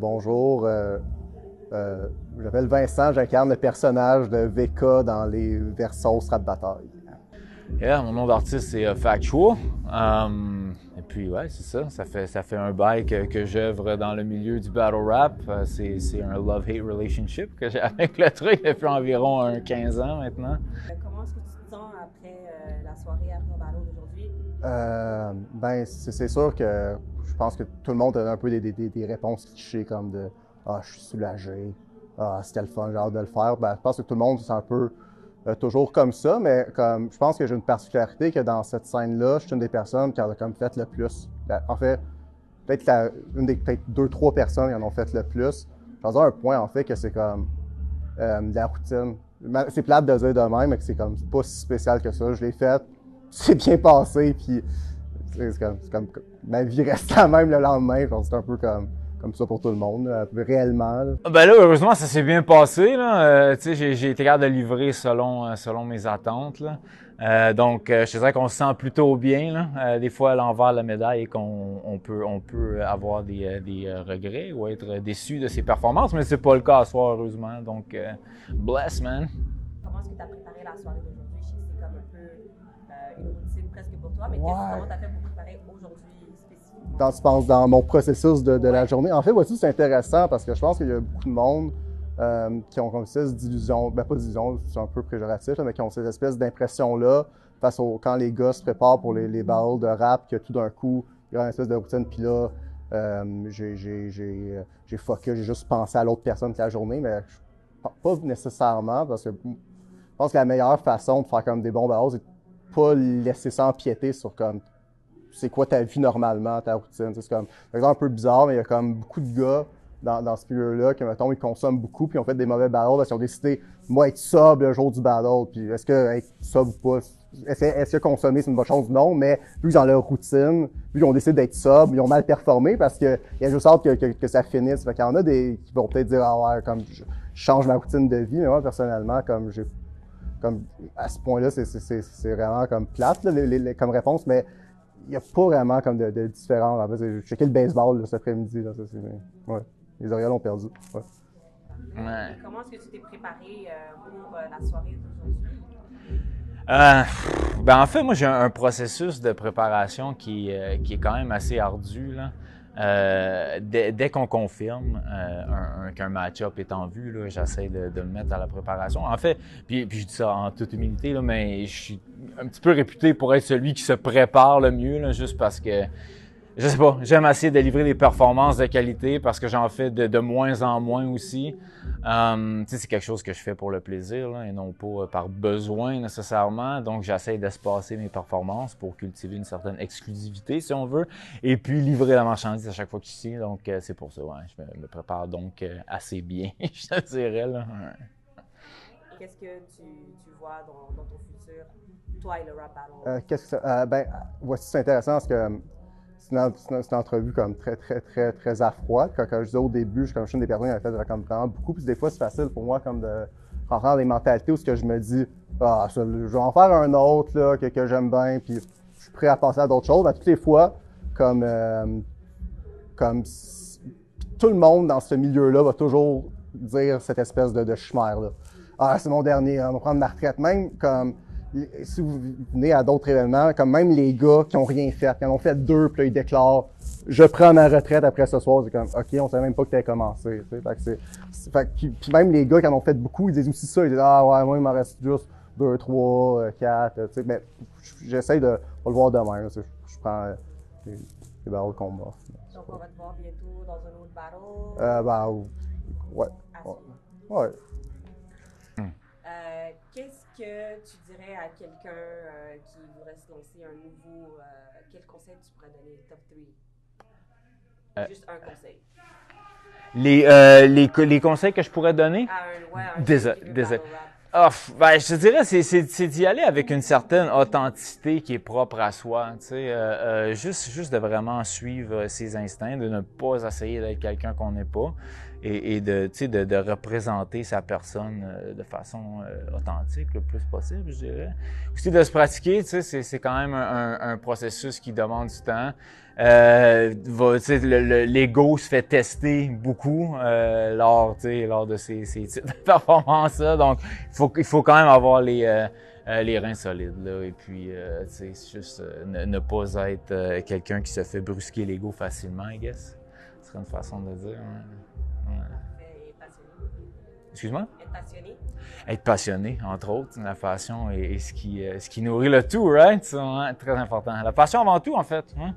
Bonjour, je m'appelle Vincent, j'incarne le personnage de VK dans les Versus Rap Bataille. Yeah, mon nom d'artiste c'est Factual. Et puis ouais, c'est ça. Ça fait un bail que j'œuvre dans le milieu du battle rap. C'est un love-hate relationship que j'ai avec le truc depuis environ 15 ans maintenant. Comment est-ce que tu te sens après la soirée Afro Battle d'aujourd'hui? Ben, c'est sûr que je pense que tout le monde a un peu des réponses clichés comme de Ah, je suis soulagé, ah, c'était le fun, j'ai hâte de le faire. Ben, je pense que tout le monde c'est un peu toujours comme ça, mais comme je pense que j'ai une particularité que dans cette scène-là, je suis une des personnes qui en a comme fait le plus. En fait, une des peut-être 2-3 personnes qui en ont fait le plus. J'en ai un point en fait que c'est comme de la routine. C'est plate de dire de même, mais que c'est comme pas si spécial que ça. Je l'ai fait, c'est bien passé, puis c'est comme ma vie reste la même le lendemain. C'est un peu comme ça pour tout le monde, réellement. Là. Ben là, heureusement, ça s'est bien passé. Là. Tu sais, j'ai été capable de livrer selon mes attentes. Là. Donc, je te dirais qu'on se sent plutôt bien. Là. Des fois, à l'envers de la médaille, qu'on peut avoir des regrets ou être déçu de ses performances, mais c'est pas le cas à soir, heureusement. Donc, bless, man. Comment est-ce que tu as préparé la soirée d'aujourd'hui? Je sais que c'est comme un peu une routine presque pour toi, mais Ouais. comment tu as fait pour préparer aujourd'hui spécifiquement? Quand tu penses dans mon processus de la journée. En fait, voici, c'est intéressant parce que je pense qu'il y a beaucoup de monde qui ont comme ça d'illusions, ben pas d'illusions, c'est un peu péjoratif, mais qui ont cette espèce d'impression-là face au quand les gars se préparent pour les battles de rap, que tout d'un coup, il y a une espèce de routine, puis là, j'ai fucké, j'ai juste pensé à l'autre personne toute la journée, mais pas nécessairement, parce que je pense que la meilleure façon de faire comme des bons battles, c'est de pas laisser ça empiéter sur comme c'est quoi ta vie normalement, ta routine. C'est comme, par exemple, un peu bizarre, mais il y a comme beaucoup de gars dans ce milieu-là qui, mettons, ils consomment beaucoup puis ils ont fait des mauvais battles parce qu'ils ont décidé, moi, être sobre le jour du battle. Puis est-ce que être sobre ou pas, est-ce que consommer, c'est une bonne chose? Non, mais vu dans leur routine, vu qu'ils ont décidé d'être sobre, ils ont mal performé parce qu'il y a juste hâte que ça finisse. Fait qu'il y en a des qui vont peut-être dire, ah ouais, comme je change ma routine de vie, mais moi, personnellement, comme à ce point-là, c'est vraiment comme plate, là, comme réponse, mais il n'y a pas vraiment comme de différence. En fait, j'ai checké le baseball là, cet après-midi. Là, ouais. Les Orioles ont perdu. Ouais. Ouais. Comment est-ce que tu t'es préparé pour la soirée d'aujourd'hui? Ben en fait, moi j'ai un processus de préparation qui est quand même assez ardu. Là. Dès qu'on confirme qu'un match-up est en vue, là, j'essaie de le mettre à la préparation. En fait, puis je dis ça en toute humilité, là, mais je suis un petit peu réputé pour être celui qui se prépare le mieux, là, juste parce que je sais pas, j'aime essayer de livrer des performances de qualité parce que j'en fais de moins en moins aussi. Tu sais, c'est quelque chose que je fais pour le plaisir là, et non pas par besoin nécessairement. Donc, j'essaie d'espacer mes performances pour cultiver une certaine exclusivité, si on veut, et puis livrer la marchandise à chaque fois que je suis ici. Donc, c'est pour ça, ouais, je me prépare donc assez bien, je te dirais. Là. Qu'est-ce que tu vois dans ton futur, toi et le rap battle? Qu'est-ce que ça. Ben, voici, c'est intéressant parce que c'est une entrevue comme très à froid. Quand je disais au début, je suis une des personnes qui a fait comme vraiment beaucoup. Puis des fois, c'est facile pour moi comme de rentrer dans des mentalités où ce que je me dis, ah, je vais en faire un autre là, que j'aime bien, puis je suis prêt à passer à d'autres choses. À toutes les fois, comme tout le monde dans ce milieu-là va toujours dire cette espèce de chimère là. Ah, c'est mon dernier, on va prendre ma retraite. Même comme si vous venez à d'autres événements, comme même les gars qui n'ont rien fait, qui en ont fait 2, puis là, ils déclarent « Je prends ma retraite après ce soir », c'est comme « OK, on savait même pas que tu avais commencé ». Puis même les gars qui en ont fait beaucoup, ils disent aussi ça, ils disent « Ah ouais, moi il m'en reste juste 2, 3, 4 », mais j'essaie de le voir demain, je prends les barreaux qu'on m'offre. Donc on va te voir bientôt dans un autre battle? Ouais. Ouais. Qu'est-ce que tu dirais à quelqu'un qui voudrait se lancer un nouveau... quel conseil tu pourrais donner? Top 3. Juste un conseil. Les conseils que je pourrais donner? Désolé. Oh, ben, je te dirais, c'est d'y aller avec une certaine authenticité qui est propre à soi, tu sais, juste de vraiment suivre ses instincts, de ne pas essayer d'être quelqu'un qu'on n'est pas. et de, tu sais, de représenter sa personne de façon authentique le plus possible, je dirais. Aussi de se pratiquer, tu sais, c'est quand même un processus qui demande du temps. L'ego se fait tester beaucoup lors de ces types de performances-là. Donc, il faut quand même avoir les reins solides, là. Et puis, tu sais, juste ne pas être quelqu'un qui se fait brusquer l'ego facilement, I guess. Ce serait une façon de dire. Ouais. Et passionné. Excuse-moi? Être passionné. Être passionné, entre autres. La passion est ce qui nourrit le tout, right? C'est très important. La passion avant tout, en fait. Hein?